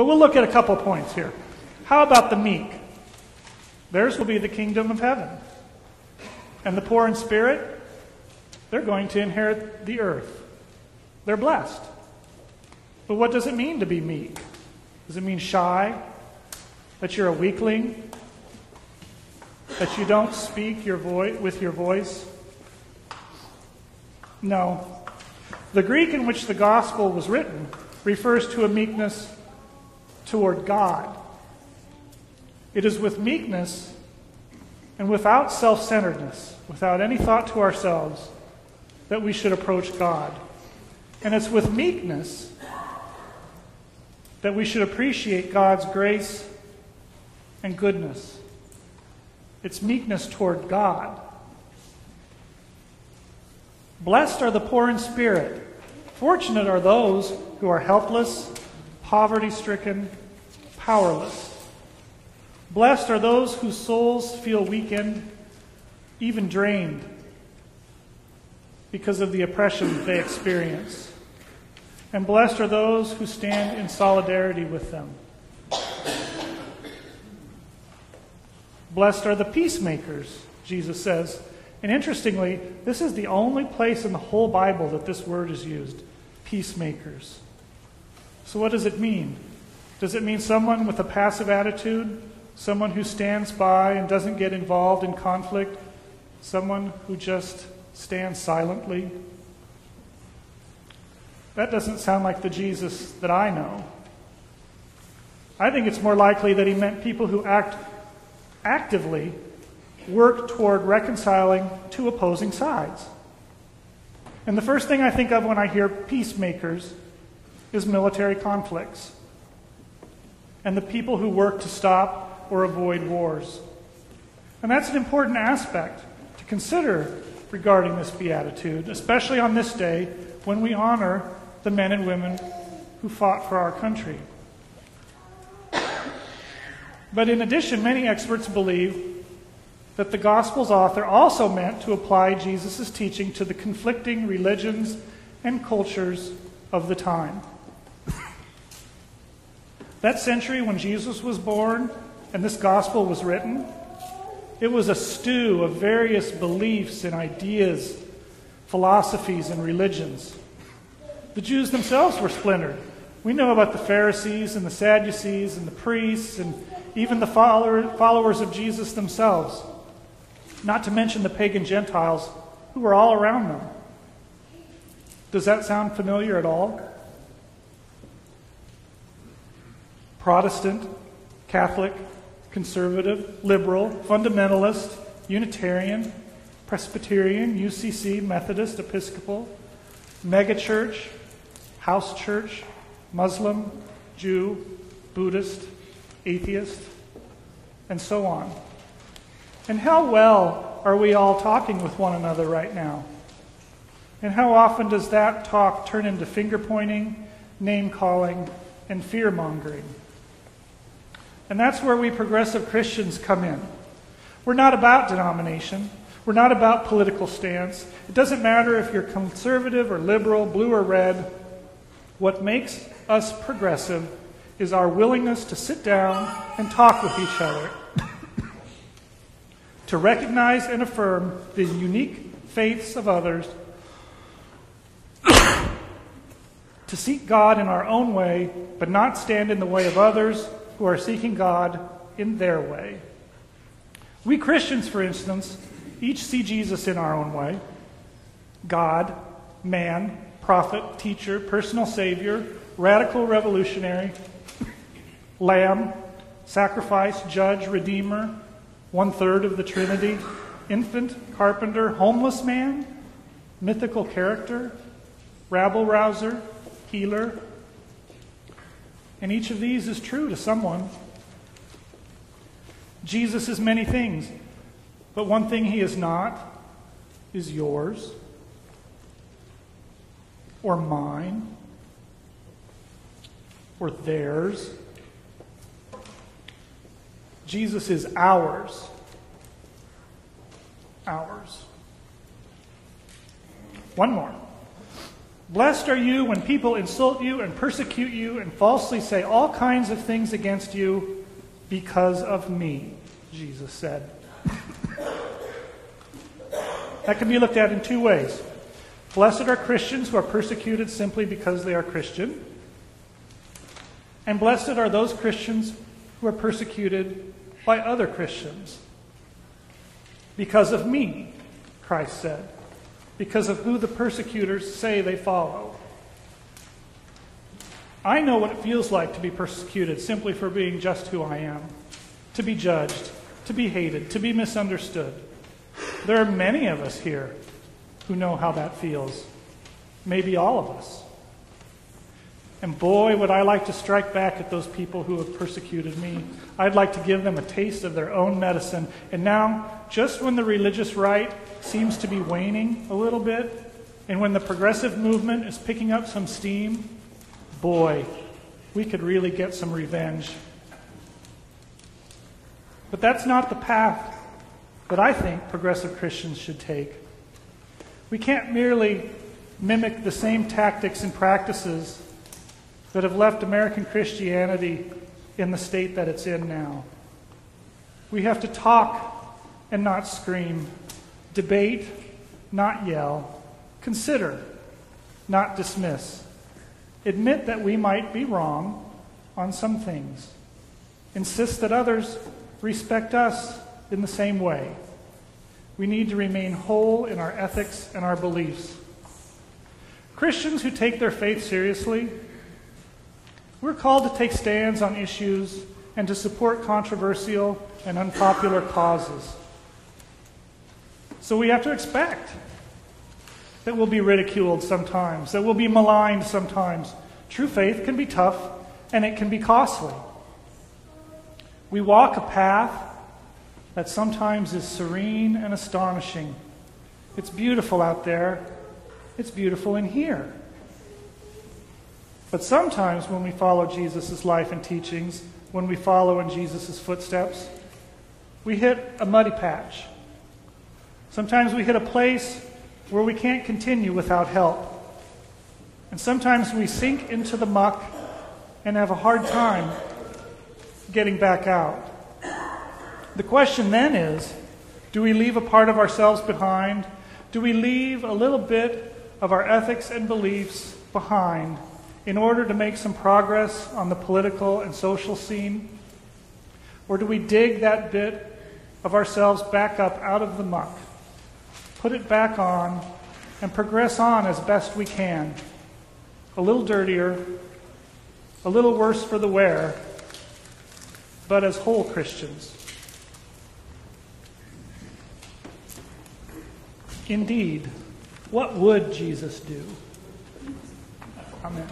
But we'll look at a couple points here. How about the meek? Theirs will be the kingdom of heaven. And the poor in spirit, they're going to inherit the earth. They're blessed. But what does it mean to be meek? Does it mean shy? That you're a weakling? That you don't speak with your voice? No. The Greek in which the gospel was written refers to a meekness toward God. It is with meekness and without self-centeredness, without any thought to ourselves, that we should approach God. And it's with meekness that we should appreciate God's grace and goodness. It's meekness toward God. Blessed are the poor in spirit. Fortunate are those who are helpless, poverty-stricken, powerless. Blessed are those whose souls feel weakened, even drained, because of the oppression they experience. And blessed are those who stand in solidarity with them. Blessed are the peacemakers, Jesus says. And interestingly, this is the only place in the whole Bible that this word is used, peacemakers. So what does it mean? Does it mean someone with a passive attitude? Someone who stands by and doesn't get involved in conflict? Someone who just stands silently? That doesn't sound like the Jesus that I know. I think it's more likely that he meant people who actively work toward reconciling two opposing sides. And the first thing I think of when I hear peacemakers is military conflicts and the people who work to stop or avoid wars. And that's an important aspect to consider regarding this beatitude, especially on this day when we honor the men and women who fought for our country. But in addition, many experts believe that the Gospel's author also meant to apply Jesus' teaching to the conflicting religions and cultures of the time. That century when Jesus was born and this Gospel was written, it was a stew of various beliefs and ideas, philosophies and religions. The Jews themselves were splintered. We know about the Pharisees and the Sadducees and the priests and even the followers of Jesus themselves, not to mention the pagan Gentiles who were all around them. Does that sound familiar at all? Protestant, Catholic, conservative, liberal, fundamentalist, Unitarian, Presbyterian, UCC, Methodist, Episcopal, megachurch, house church, Muslim, Jew, Buddhist, atheist, and so on. And how well are we all talking with one another right now? And how often does that talk turn into finger-pointing, name-calling, and fear-mongering? And that's where we progressive Christians come in. We're not about denomination. We're not about political stance. It doesn't matter if you're conservative or liberal, blue or red. What makes us progressive is our willingness to sit down and talk with each other, to recognize and affirm the unique faiths of others, to seek God in our own way, but not stand in the way of others who are seeking God in their way. We Christians, for instance, each see Jesus in our own way. God, man, prophet, teacher, personal savior, radical revolutionary, lamb, sacrifice, judge, redeemer, 1/3 of the Trinity, infant, carpenter, homeless man, mythical character, rabble-rouser, healer. And each of these is true to someone. Jesus is many things, but one thing he is not is yours or mine or theirs. Jesus is ours. Ours. One more. Blessed are you when people insult you and persecute you and falsely say all kinds of things against you because of me, Jesus said. That can be looked at in two ways. Blessed are Christians who are persecuted simply because they are Christian. And blessed are those Christians who are persecuted by other Christians. Because of me, Christ said. Because of who the persecutors say they follow. I know what it feels like to be persecuted simply for being just who I am. To be judged, to be hated, to be misunderstood. There are many of us here who know how that feels. Maybe all of us. And boy, would I like to strike back at those people who have persecuted me. I'd like to give them a taste of their own medicine. And now, just when the religious right seems to be waning a little bit, and when the progressive movement is picking up some steam, boy, we could really get some revenge. But that's not the path that I think progressive Christians should take. We can't merely mimic the same tactics and practices that have left American Christianity in the state that it's in now. We have to talk and not scream, debate, not yell, consider, not dismiss, admit that we might be wrong on some things, insist that others respect us in the same way. We need to remain whole in our ethics and our beliefs. Christians who take their faith seriously, we're called to take stands on issues and to support controversial and unpopular causes. So we have to expect that we'll be ridiculed sometimes, that we'll be maligned sometimes. True faith can be tough and it can be costly. We walk a path that sometimes is serene and astonishing. It's beautiful out there. It's beautiful in here. But sometimes when we follow Jesus' life and teachings, when we follow in Jesus' footsteps, we hit a muddy patch. Sometimes we hit a place where we can't continue without help. And sometimes we sink into the muck and have a hard time getting back out. The question then is, do we leave a part of ourselves behind? Do we leave a little bit of our ethics and beliefs behind in order to make some progress on the political and social scene? Or do we dig that bit of ourselves back up out of the muck, put it back on, and progress on as best we can? A little dirtier, a little worse for the wear, but as whole Christians. Indeed, what would Jesus do? Amen.